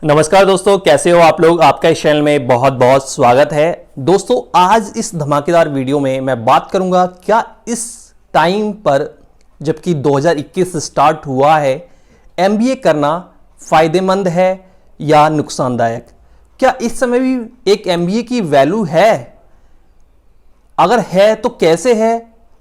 नमस्कार दोस्तों, कैसे हो आप लोग। आपका इस चैनल में बहुत बहुत स्वागत है। दोस्तों, आज इस धमाकेदार वीडियो में मैं बात करूंगा क्या इस टाइम पर जबकि 2021 स्टार्ट हुआ है, एमबीए करना फायदेमंद है या नुकसानदायक। क्या इस समय भी एक एमबीए की वैल्यू है? अगर है तो कैसे है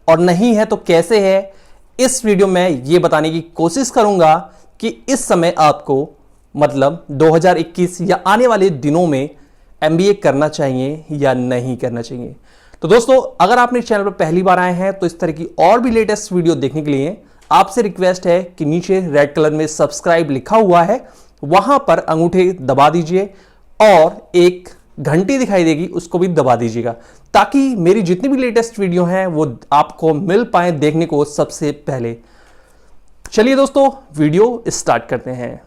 और नहीं है तो कैसे है, इस वीडियो में ये बताने की कोशिश करूंगा कि इस समय आपको मतलब 2021 या आने वाले दिनों में एमबीए करना चाहिए या नहीं करना चाहिए। तो दोस्तों, अगर आपने इस चैनल पर पहली बार आए हैं तो इस तरह की और भी लेटेस्ट वीडियो देखने के लिए आपसे रिक्वेस्ट है कि नीचे रेड कलर में सब्सक्राइब लिखा हुआ है, वहां पर अंगूठे दबा दीजिए और एक घंटी दिखाई देगी, उसको भी दबा दीजिएगा ताकि मेरी जितनी भी लेटेस्ट वीडियो हैं वो आपको मिल पाए देखने को सबसे पहले। चलिए दोस्तों, वीडियो स्टार्ट करते हैं।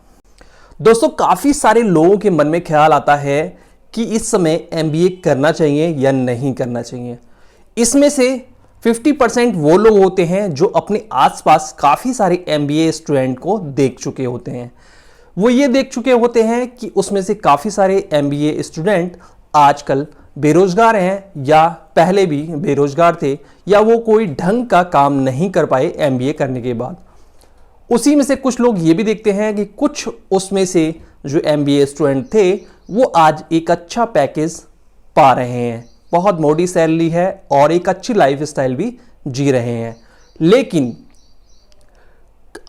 दोस्तों, काफी सारे लोगों के मन में ख्याल आता है कि इस समय एमबीए करना चाहिए या नहीं करना चाहिए। इसमें से 50% वो लोग होते हैं जो अपने आसपास काफी सारे एमबीए स्टूडेंट को देख चुके होते हैं। वो ये देख चुके होते हैं कि उसमें से काफी सारे एमबीए स्टूडेंट आजकल बेरोजगार हैं या पहले भी बेरोजगार थे या वो कोई ढंग का काम नहीं कर पाए एमबीए करने के बाद। उसी में से कुछ लोग ये भी देखते हैं कि कुछ उसमें से जो एमबीए स्टूडेंट थे वो आज एक अच्छा पैकेज पा रहे हैं, बहुत मोटी सैलरी है और एक अच्छी लाइफस्टाइल भी जी रहे हैं। लेकिन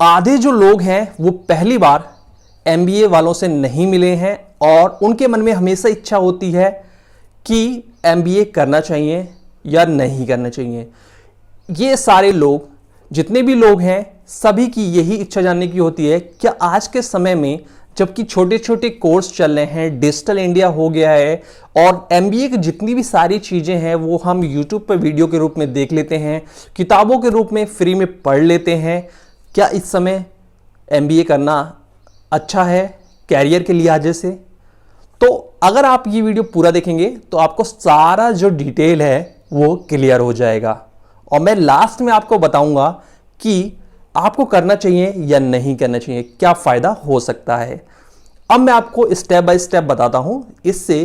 आधे जो लोग हैं वो पहली बार एमबीए वालों से नहीं मिले हैं और उनके मन में हमेशा इच्छा होती है कि एमबीए करना चाहिए या नहीं करना चाहिए। ये सारे लोग, जितने भी लोग हैं, सभी की यही इच्छा जानने की होती है क्या आज के समय में जबकि छोटे छोटे कोर्स चल रहे हैं, डिजिटल इंडिया हो गया है और एमबीए की जितनी भी सारी चीज़ें हैं वो हम यूट्यूब पर वीडियो के रूप में देख लेते हैं, किताबों के रूप में फ्री में पढ़ लेते हैं, क्या इस समय एमबीए करना अच्छा है कैरियर के लिहाज से? तो अगर आप ये वीडियो पूरा देखेंगे तो आपको सारा जो डिटेल है वो क्लियर हो जाएगा और मैं लास्ट में आपको बताऊंगा कि आपको करना चाहिए या नहीं करना चाहिए, क्या फायदा हो सकता है। अब मैं आपको स्टेप बाय स्टेप बताता हूं इससे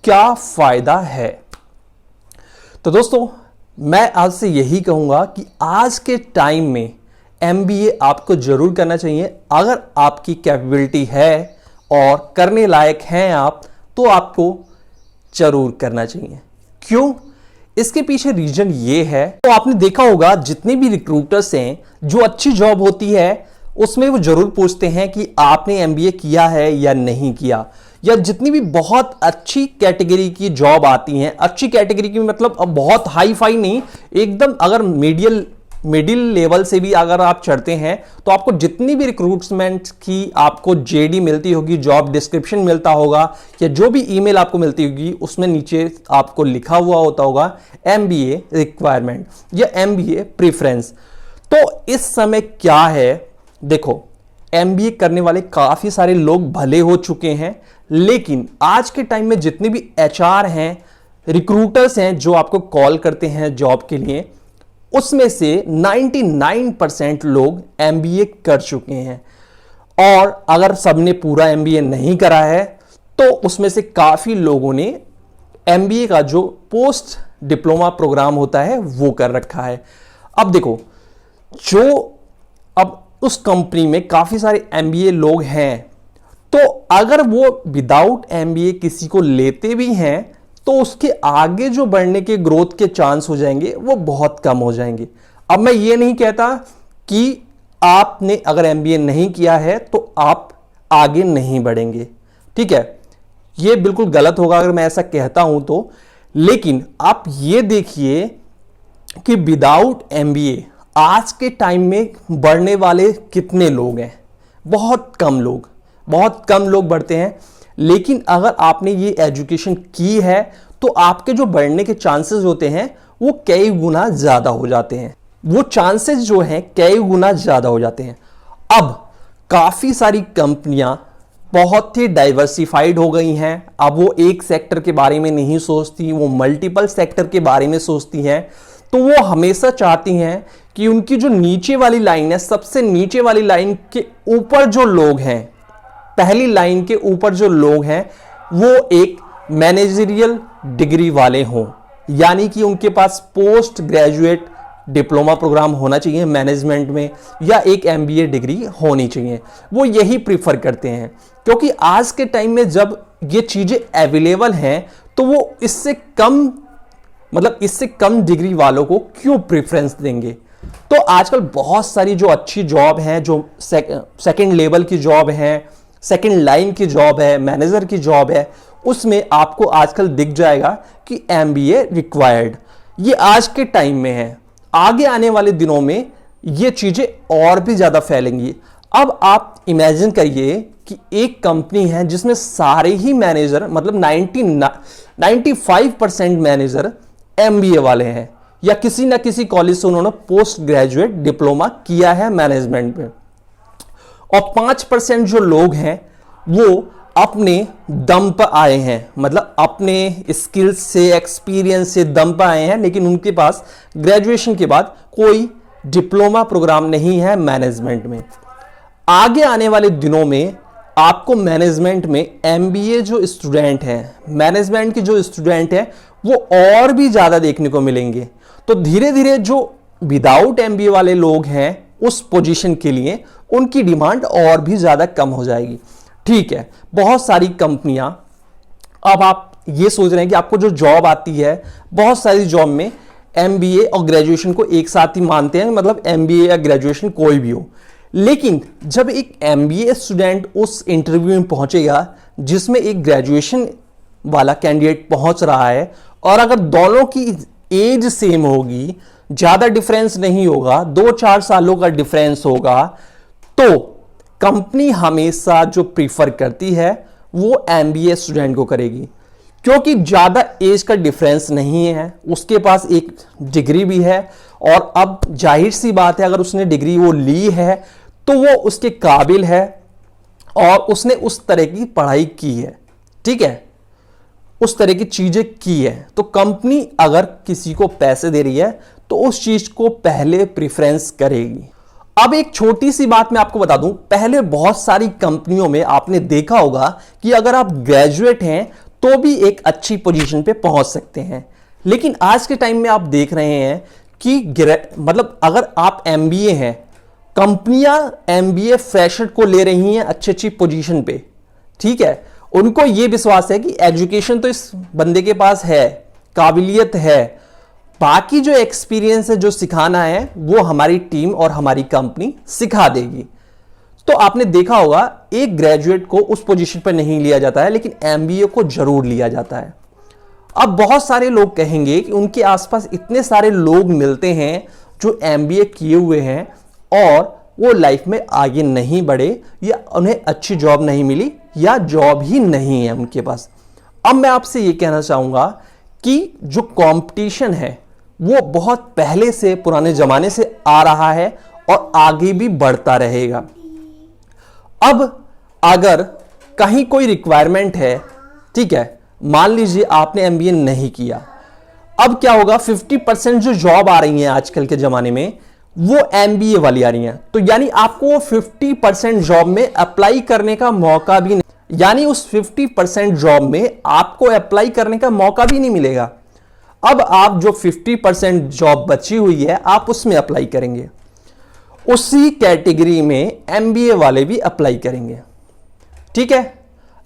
क्या फायदा है। तो दोस्तों, मैं आज से यही कहूंगा कि आज के टाइम में एमबीए आपको जरूर करना चाहिए। अगर आपकी कैपेबिलिटी है और करने लायक हैं आप, तो आपको जरूर करना चाहिए। क्यों? इसके पीछे रीजन ये है, तो आपने देखा होगा जितने भी रिक्रूटर्स हैं, जो अच्छी जॉब होती है उसमें वो जरूर पूछते हैं कि आपने एमबीए किया है या नहीं किया। या जितनी भी बहुत अच्छी कैटेगरी की जॉब आती हैं, अच्छी कैटेगरी की मतलब अब बहुत हाई फाई नहीं, एकदम अगर मिडिल लेवल से भी अगर आप चढ़ते हैं तो आपको जितनी भी रिक्रूटमेंट की आपको जेडी मिलती होगी, जॉब डिस्क्रिप्शन मिलता होगा या जो भी ईमेल आपको मिलती होगी, उसमें नीचे आपको लिखा हुआ होता होगा एमबीए रिक्वायरमेंट या एमबीए प्रेफरेंस। तो इस समय क्या है, देखो, एमबीए करने वाले काफी सारे लोग भले हो चुके हैं, लेकिन आज के टाइम में जितने भी एचआर हैं, रिक्रूटर्स हैं जो आपको कॉल करते हैं जॉब के लिए, उसमें से 99% लोग एमबीए कर चुके हैं। और अगर सबने पूरा एमबीए नहीं करा है तो उसमें से काफी लोगों ने एमबीए का जो पोस्ट डिप्लोमा प्रोग्राम होता है वो कर रखा है। अब देखो, जो अब उस कंपनी में काफी सारे एमबीए लोग हैं, तो अगर वो विदाउट एमबीए किसी को लेते भी हैं तो उसके आगे जो बढ़ने के ग्रोथ के चांस हो जाएंगे वो बहुत कम हो जाएंगे। अब मैं ये नहीं कहता कि आपने अगर एमबीए नहीं किया है तो आप आगे नहीं बढ़ेंगे, ठीक है, ये बिल्कुल गलत होगा अगर मैं ऐसा कहता हूं तो। लेकिन आप ये देखिए कि विदाउट एमबीए आज के टाइम में बढ़ने वाले कितने लोग हैं? बहुत कम लोग बढ़ते हैं। लेकिन अगर आपने ये एजुकेशन की है तो आपके जो बढ़ने के चांसेस होते हैं वो कई गुना ज्यादा हो जाते हैं, वो चांसेस जो हैं कई गुना ज्यादा हो जाते हैं। अब काफी सारी कंपनियां बहुत ही डाइवर्सिफाइड हो गई हैं। अब वो एक सेक्टर के बारे में नहीं सोचती, वो मल्टीपल सेक्टर के बारे में सोचती हैं। तो वो हमेशा चाहती हैं कि उनकी जो नीचे वाली लाइन है, सबसे नीचे वाली लाइन के ऊपर जो लोग हैं, पहली लाइन के ऊपर जो लोग हैं वो एक मैनेजरियल डिग्री वाले हों, यानी कि उनके पास पोस्ट ग्रेजुएट डिप्लोमा प्रोग्राम होना चाहिए मैनेजमेंट में, या एक एमबीए डिग्री होनी चाहिए। वो यही प्रीफर करते हैं, क्योंकि आज के टाइम में जब ये चीजें अवेलेबल हैं तो वो इससे कम डिग्री वालों को क्यों प्रेफरेंस देंगे। तो आजकल बहुत सारी जो अच्छी जॉब हैं, जो सेकंड लेवल की जॉब है, सेकंड लाइन की जॉब है, मैनेजर की जॉब है, उसमें आपको आजकल दिख जाएगा कि एमबीए रिक्वायर्ड। ये आज के टाइम में है, आगे आने वाले दिनों में ये चीजें और भी ज्यादा फैलेंगी। अब आप इमेजिन करिए कि एक कंपनी है जिसमें सारे ही मैनेजर, मतलब 95% मैनेजर एमबीए वाले हैं, या किसी ना किसी कॉलेज से उन्होंने पोस्ट ग्रेजुएट डिप्लोमा किया है मैनेजमेंट में, और 5% जो लोग हैं वो अपने दम पर आए हैं, मतलब अपने स्किल्स से, एक्सपीरियंस से दम पर आए हैं, लेकिन उनके पास ग्रेजुएशन के बाद कोई डिप्लोमा प्रोग्राम नहीं है मैनेजमेंट में। आगे आने वाले दिनों में आपको मैनेजमेंट में एमबीए जो स्टूडेंट हैं, मैनेजमेंट के जो स्टूडेंट हैं, वो और भी ज्यादा देखने को मिलेंगे। तो धीरे धीरे जो विदाउट एमबीए वाले लोग हैं उस पोजीशन के लिए उनकी डिमांड और भी ज्यादा कम हो जाएगी। ठीक है, बहुत सारी कंपनियां, अब आप ये सोच रहे हैं कि आपको जो जॉब आती है, बहुत सारी जॉब में एमबीए और ग्रेजुएशन को एक साथ ही मानते हैं, मतलब एमबीए या ग्रेजुएशन कोई भी हो। लेकिन जब एक एमबीए स्टूडेंट उस इंटरव्यू में पहुंचेगा जिसमें एक ग्रेजुएशन वाला कैंडिडेट पहुंच रहा है, और अगर दोनों की एज सेम होगी, ज्यादा डिफरेंस नहीं होगा, 2-4 सालों का डिफरेंस होगा, तो कंपनी हमेशा जो प्रीफर करती है वो एमबीए स्टूडेंट को करेगी, क्योंकि ज्यादा एज का डिफरेंस नहीं है, उसके पास एक डिग्री भी है, और अब जाहिर सी बात है अगर उसने डिग्री वो ली है तो वो उसके काबिल है और उसने उस तरह की पढ़ाई की है, ठीक है, उस तरह की चीजें की है। तो कंपनी अगर किसी को पैसे दे रही है तो उस चीज को पहले प्रेफरेंस करेगी। अब एक छोटी सी बात मैं आपको बता दूं, पहले बहुत सारी कंपनियों में आपने देखा होगा कि अगर आप ग्रेजुएट हैं तो भी एक अच्छी पोजीशन पे पहुंच सकते हैं, लेकिन आज के टाइम में आप देख रहे हैं कि मतलब अगर आप एमबीए हैं, कंपनियां एमबीए फ्रेशर को ले रही हैं अच्छी अच्छी पोजीशन पे, ठीक है, उनको यह विश्वास है कि एजुकेशन तो इस बंदे के पास है, काबिलियत है, बाकी जो एक्सपीरियंस है, जो सिखाना है, वो हमारी टीम और हमारी कंपनी सिखा देगी। तो आपने देखा होगा एक ग्रेजुएट को उस पोजीशन पर नहीं लिया जाता है, लेकिन एमबीए को जरूर लिया जाता है। अब बहुत सारे लोग कहेंगे कि उनके आसपास इतने सारे लोग मिलते हैं जो एमबीए किए हुए हैं और वो लाइफ में आगे नहीं बढ़े, या उन्हें अच्छी जॉब नहीं मिली, या जॉब ही नहीं है उनके पास। अब मैं आपसे ये कहना चाहूंगा कि जो कंपटीशन है वो बहुत पहले से, पुराने जमाने से आ रहा है और आगे भी बढ़ता रहेगा। अब अगर कहीं कोई रिक्वायरमेंट है, ठीक है, मान लीजिए आपने एमबीए नहीं किया, अब क्या होगा, 50% जो जॉब आ रही है आजकल के जमाने में वो एमबीए वाली आ रही हैं, तो यानी आपको 50% जॉब में अप्लाई करने का मौका भी नहीं, यानी उस 50% जॉब में आपको अप्लाई करने का मौका भी नहीं मिलेगा। अब आप जो 50% जॉब बची हुई है आप उसमें अप्लाई करेंगे, उसी कैटेगरी में एमबीए वाले भी अप्लाई करेंगे, ठीक है।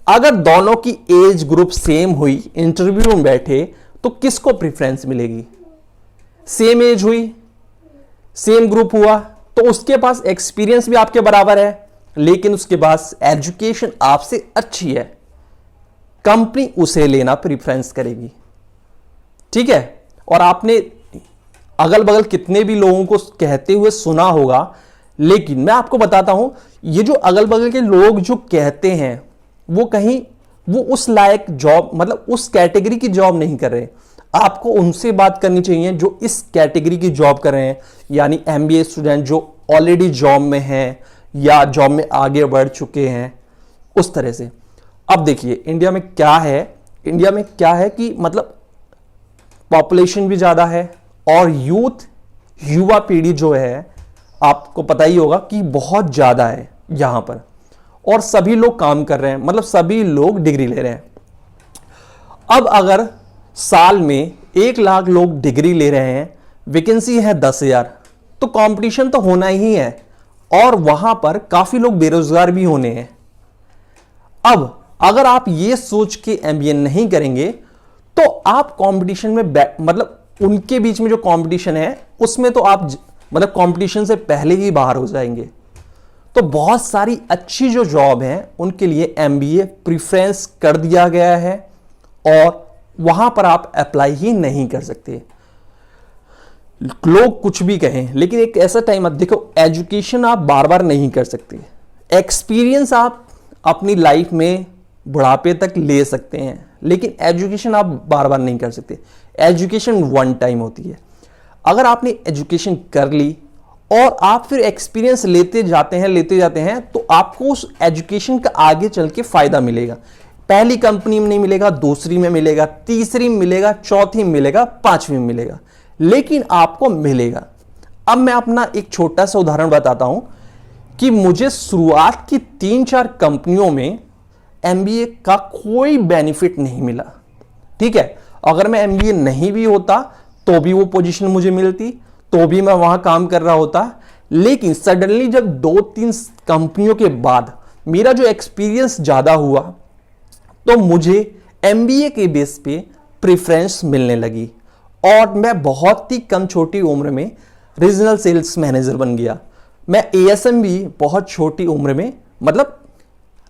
अगर दोनों की एज ग्रुप सेम हुई, इंटरव्यू में बैठे, तो किसको प्रेफरेंस मिलेगी? सेम एज हुई, सेम ग्रुप हुआ, तो उसके पास एक्सपीरियंस भी आपके बराबर है, लेकिन उसके पास एजुकेशन आपसे अच्छी है, कंपनी उसे लेना प्रेफरेंस करेगी, ठीक है। और आपने अगल बगल कितने भी लोगों को कहते हुए सुना होगा, लेकिन मैं आपको बताता हूं, ये जो अगल बगल के लोग जो कहते हैं वो कहीं वो उस लायक जॉब, मतलब उस कैटेगरी की जॉब नहीं कर रहे। आपको उनसे बात करनी चाहिए जो इस कैटेगरी की जॉब कर रहे हैं, यानी एमबीए स्टूडेंट जो ऑलरेडी जॉब में हैं या जॉब में आगे बढ़ चुके हैं, उस तरह से। अब देखिए इंडिया में क्या है कि मतलब पॉपुलेशन भी ज्यादा है और युवा पीढ़ी जो है, आपको पता ही होगा कि बहुत ज्यादा है यहां पर, और सभी लोग काम कर रहे हैं, मतलब सभी लोग डिग्री ले रहे हैं। अब अगर साल में 1 लाख लोग डिग्री ले रहे हैं, वैकेंसी है 10,000, तो कंपटीशन तो होना ही है और वहां पर काफी लोग बेरोजगार भी होने हैं। अब अगर आप ये सोच के एमबीए नहीं करेंगे तो आप कंपटीशन में मतलब उनके बीच में जो कंपटीशन है उसमें तो आप मतलब कंपटीशन से पहले ही बाहर हो जाएंगे। तो बहुत सारी अच्छी जो जॉब हैं उनके लिए एमबीए प्रिफरेंस कर दिया गया है और वहां पर आप अप्लाई ही नहीं कर सकते। लोग कुछ भी कहें, लेकिन एक ऐसा टाइम देखो, एजुकेशन आप बार बार नहीं कर सकते। एक्सपीरियंस आप अपनी लाइफ में बुढ़ापे तक ले सकते हैं, लेकिन एजुकेशन आप बार बार नहीं कर सकते। एजुकेशन वन टाइम होती है। अगर आपने एजुकेशन कर ली और आप फिर एक्सपीरियंस लेते जाते हैं तो आपको उस एजुकेशन का आगे चल के फायदा मिलेगा। पहली कंपनी में नहीं मिलेगा, दूसरी में मिलेगा, तीसरी में मिलेगा, चौथी में मिलेगा, पांचवी में मिलेगा, लेकिन आपको मिलेगा। अब मैं अपना एक छोटा सा उदाहरण बताता हूं कि मुझे शुरुआत की 3-4 कंपनियों में एमबीए का कोई बेनिफिट नहीं मिला। ठीक है, अगर मैं एमबीए नहीं भी होता तो भी वो पोजीशन मुझे मिलती, तो भी मैं वहां काम कर रहा होता। लेकिन सडनली जब 2-3 कंपनियों के बाद मेरा जो एक्सपीरियंस ज्यादा हुआ तो मुझे एमबीए के बेस पे प्रेफरेंस मिलने लगी और मैं बहुत ही कम छोटी उम्र में रीजनल सेल्स मैनेजर बन गया। मैं एएसएम भी बहुत छोटी उम्र में, मतलब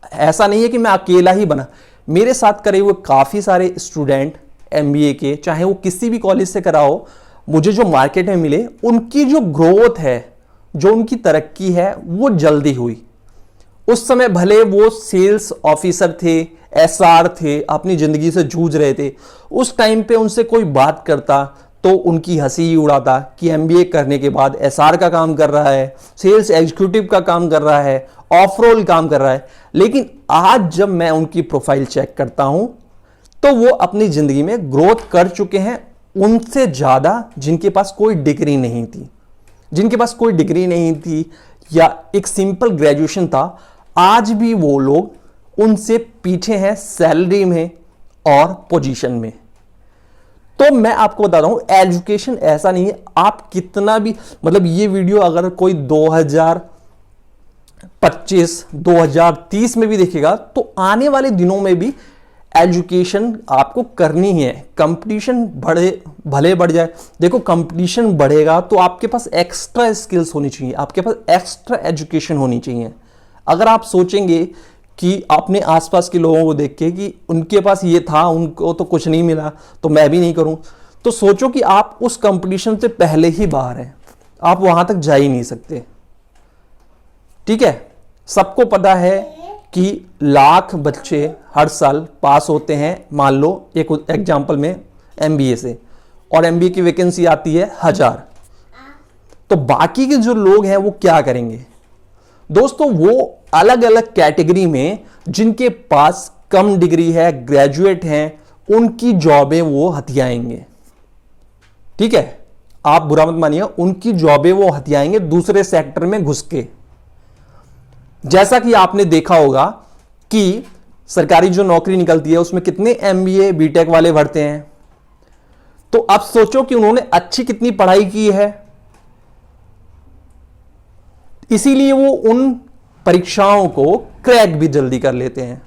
ऐसा नहीं है कि मैं अकेला ही बना, मेरे साथ करे हुए काफी सारे स्टूडेंट एमबीए के, चाहे वो किसी भी कॉलेज से करा हो, मुझे जो मार्केट में मिले, उनकी जो ग्रोथ है, जो उनकी तरक्की है, वो जल्दी हुई। उस समय भले वो सेल्स ऑफिसर थे, एसआर थे, अपनी जिंदगी से जूझ रहे थे, उस टाइम पे उनसे कोई बात करता तो उनकी हंसी ही उड़ाता कि एमबीए करने के बाद एसआर का काम कर रहा है, सेल्स एग्जीक्यूटिव का काम कर रहा है, ऑफ रोल काम कर रहा है। लेकिन आज जब मैं उनकी प्रोफाइल चेक करता हूं तो वो अपनी जिंदगी में ग्रोथ कर चुके हैं उनसे ज्यादा, जिनके पास कोई डिग्री नहीं थी, जिनके पास कोई डिग्री नहीं थी या एक सिंपल ग्रेजुएशन था, आज भी वो लोग उनसे पीछे हैं सैलरी में और पोजीशन में। तो मैं आपको बता रहा हूं, एजुकेशन ऐसा नहीं है, आप कितना भी, मतलब ये वीडियो अगर कोई 2025 2030 में भी देखेगा तो आने वाले दिनों में भी एजुकेशन आपको करनी ही है। कंपटीशन भले बढ़ जाए, देखो कंपटीशन बढ़ेगा तो आपके पास एक्स्ट्रा स्किल्स होनी चाहिए, आपके पास एक्स्ट्रा एजुकेशन होनी चाहिए। अगर आप सोचेंगे कि अपने आसपास के लोगों को देख के कि उनके पास ये था, उनको तो कुछ नहीं मिला तो मैं भी नहीं करूं, तो सोचो कि आप उस कंपटीशन से पहले ही बाहर हैं, आप वहां तक जा ही नहीं सकते। ठीक है, सबको पता है कि लाख बच्चे हर साल पास होते हैं, मान लो एक एग्जाम्पल में एमबीए से, और एमबीए की वैकेंसी आती है 1000, तो बाकी के जो लोग हैं वो क्या करेंगे दोस्तों? वो अलग अलग कैटेगरी में जिनके पास कम डिग्री है, ग्रेजुएट हैं, उनकी जॉबें वो हथियाएंगे। ठीक है, आप बुरा मत मानिए, उनकी जॉबें वो हथियाएंगे दूसरे सेक्टर में घुस के। जैसा कि आपने देखा होगा कि सरकारी जो नौकरी निकलती है उसमें कितने एमबीए बीटेक वाले भरते हैं, तो अब सोचो कि उन्होंने अच्छी कितनी पढ़ाई की है, इसीलिए वो उन परीक्षाओं को क्रैक भी जल्दी कर लेते हैं।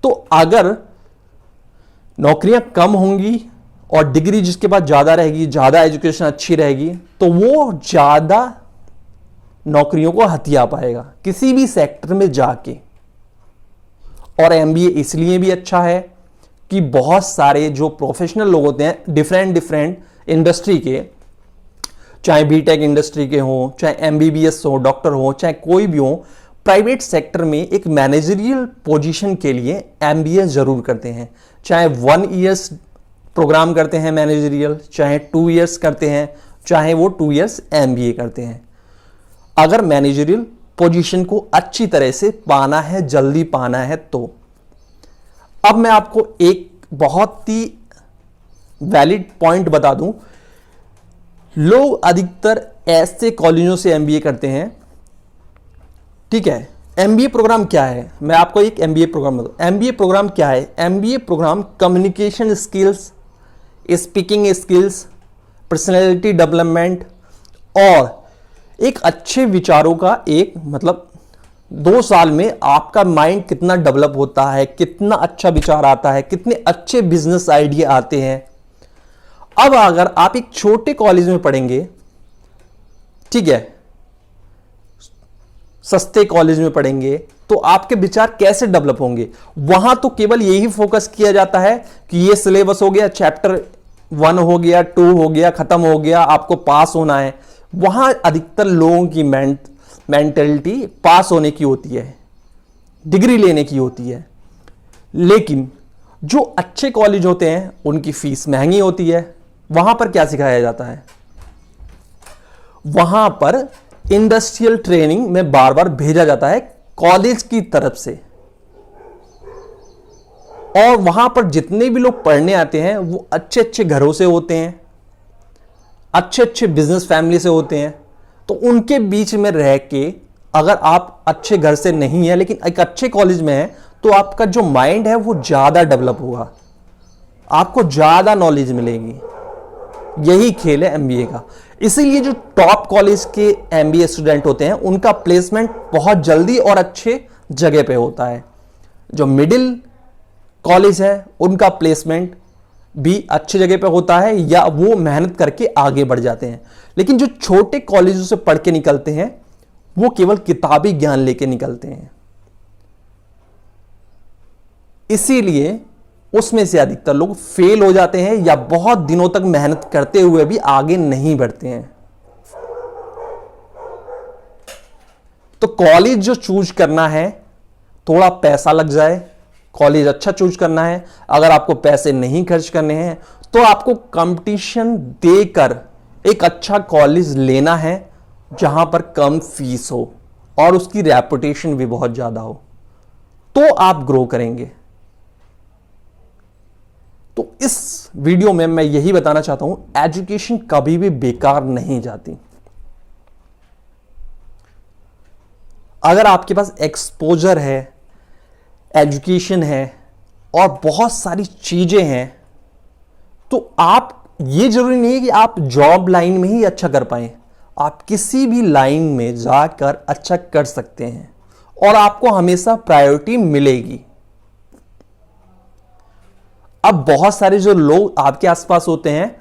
तो अगर नौकरियां कम होंगी और डिग्री जिसके पास ज्यादा रहेगी, ज्यादा एजुकेशन अच्छी रहेगी, तो वो ज्यादा नौकरियों को हथिया पाएगा किसी भी सेक्टर में जाके। और एमबीए इसलिए भी अच्छा है कि बहुत सारे जो प्रोफेशनल लोग होते हैं डिफरेंट इंडस्ट्री के, चाहे बीटेक इंडस्ट्री के हों, चाहे एमबीबीएस हो, डॉक्टर हो, चाहे कोई भी हो, प्राइवेट सेक्टर में एक मैनेजरियल पोजीशन के लिए एमबीए जरूर करते हैं। चाहे 1 ईयर्स प्रोग्राम करते हैं मैनेजरियल, चाहे 2 ईयर्स करते हैं, चाहे वो 2 ईयर्स एमबीए करते हैं। अगर मैनेजरियल पोजीशन को अच्छी तरह से पाना है, जल्दी पाना है तो। अब मैं आपको एक बहुत ही वैलिड पॉइंट बता दूं, लोग अधिकतर ऐसे कॉलेजों से एमबीए करते हैं, ठीक है, एमबीए प्रोग्राम क्या है, मैं आपको एक एमबीए प्रोग्राम बताऊं। एमबीए प्रोग्राम क्या है? MBA programme communication skills, speaking skills, personality development और एक अच्छे विचारों का एक मतलब 2 साल में आपका माइंड कितना डेवलप होता है, कितना अच्छा विचार आता है, कितने अच्छे बिजनेस आइडिया आते हैं। अब अगर आप एक छोटे कॉलेज में पढ़ेंगे, ठीक है, सस्ते कॉलेज में पढ़ेंगे, तो आपके विचार कैसे डेवलप होंगे? वहां तो केवल यही फोकस किया जाता है कि ये सिलेबस हो गया, चैप्टर 1 हो गया, 2 हो गया, खत्म हो गया, आपको पास होना है। वहां अधिकतर लोगों की मेंटेलिटी पास होने की होती है, डिग्री लेने की होती है। लेकिन जो अच्छे कॉलेज होते हैं उनकी फीस महंगी होती है। वहां पर क्या सिखाया जाता है? वहां पर इंडस्ट्रियल ट्रेनिंग में बार बार भेजा जाता है कॉलेज की तरफ से, और वहां पर जितने भी लोग पढ़ने आते हैं वो अच्छे अच्छे घरों से होते हैं, अच्छे अच्छे बिजनेस फैमिली से होते हैं। तो उनके बीच में रह के अगर आप अच्छे घर से नहीं है लेकिन एक अच्छे कॉलेज में है, तो आपका जो माइंड है वो ज्यादा डेवलप होगा, आपको ज्यादा नॉलेज मिलेगी। यही खेल है एमबीए का। इसीलिए जो टॉप कॉलेज के एमबीए स्टूडेंट होते हैं उनका प्लेसमेंट बहुत जल्दी और अच्छे जगह पे होता है। जो मिडिल कॉलेज है उनका प्लेसमेंट भी अच्छी जगह पे होता है या वो मेहनत करके आगे बढ़ जाते हैं। लेकिन जो छोटे कॉलेजों से पढ़ के निकलते हैं वो केवल किताबी ज्ञान लेके निकलते हैं। इसीलिए उसमें से अधिकतर लोग फेल हो जाते हैं या बहुत दिनों तक मेहनत करते हुए भी आगे नहीं बढ़ते हैं। तो कॉलेज जो चूज करना है, थोड़ा पैसा लग जाए, कॉलेज अच्छा चूज करना है। अगर आपको पैसे नहीं खर्च करने हैं तो आपको कंपटीशन देकर एक अच्छा कॉलेज लेना है जहां पर कम फीस हो और उसकी रेपुटेशन भी बहुत ज्यादा हो, तो आप ग्रो करेंगे। तो इस वीडियो में मैं यही बताना चाहता हूं, एजुकेशन कभी भी बेकार नहीं जाती। अगर आपके पास एक्सपोजर है, एजुकेशन है और बहुत सारी चीजें हैं, तो आप, ये जरूरी नहीं है कि आप जॉब लाइन में ही अच्छा कर पाए, आप किसी भी लाइन में जाकर अच्छा कर सकते हैं और आपको हमेशा प्रायोरिटी मिलेगी। अब बहुत सारे जो लोग आपके आसपास होते हैं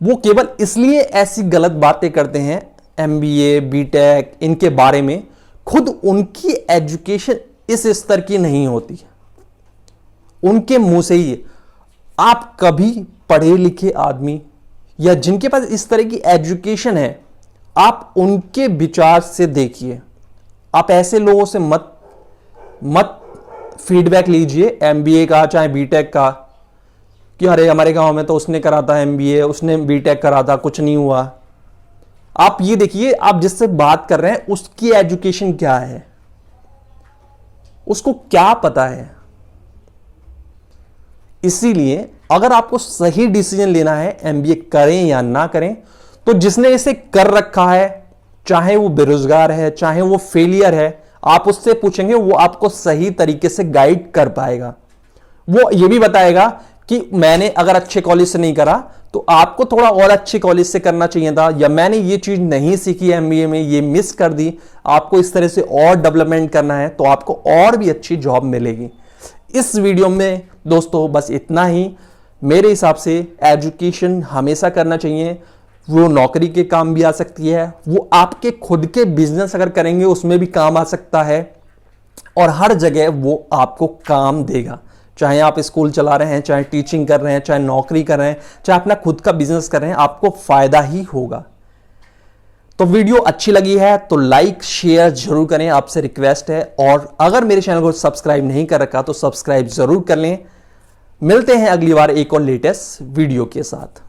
वो केवल इसलिए ऐसी गलत बातें करते हैं एमबीए, बीटेक इनके बारे में, खुद उनकी एजुकेशन इस स्तर की नहीं होती। उनके मुंह से ही आप कभी पढ़े लिखे आदमी या जिनके पास इस तरह की एजुकेशन है, आप उनके विचार से देखिए। आप ऐसे लोगों से मत फीडबैक लीजिए एमबीए का चाहे बीटेक का, कि अरे हमारे गांव में तो उसने करा था एमबीए, उसने बीटेक करा था, कुछ नहीं हुआ। आप ये देखिए, आप जिससे बात कर रहे हैं उसकी एजुकेशन क्या है, उसको क्या पता है। इसीलिए अगर आपको सही डिसीजन लेना है एमबीए करें या ना करें, तो जिसने इसे कर रखा है, चाहे वो बेरोजगार है चाहे वो फेलियर है, आप उससे पूछेंगे, वो आपको सही तरीके से गाइड कर पाएगा। वो ये भी बताएगा कि मैंने अगर अच्छे कॉलेज से नहीं करा तो आपको थोड़ा और अच्छे कॉलेज से करना चाहिए था, या मैंने ये चीज नहीं सीखी एमबीए में, ये मिस कर दी, आपको इस तरह से और डेवलपमेंट करना है तो आपको और भी अच्छी जॉब मिलेगी। इस वीडियो में दोस्तों बस इतना ही। मेरे हिसाब से एजुकेशन हमेशा करना चाहिए। वो नौकरी के काम भी आ सकती है, वो आपके खुद के बिजनेस अगर करेंगे उसमें भी काम आ सकता है, और हर जगह वो आपको काम देगा। चाहे आप स्कूल चला रहे हैं, चाहे टीचिंग कर रहे हैं, चाहे नौकरी कर रहे हैं, चाहे अपना खुद का बिजनेस कर रहे हैं, आपको फायदा ही होगा। तो वीडियो अच्छी लगी है तो लाइक शेयर जरूर करें, आपसे रिक्वेस्ट है। और अगर मेरे चैनल को सब्सक्राइब नहीं कर रखा तो सब्सक्राइब जरूर कर लें। मिलते हैं अगली बार एक और लेटेस्ट वीडियो के साथ।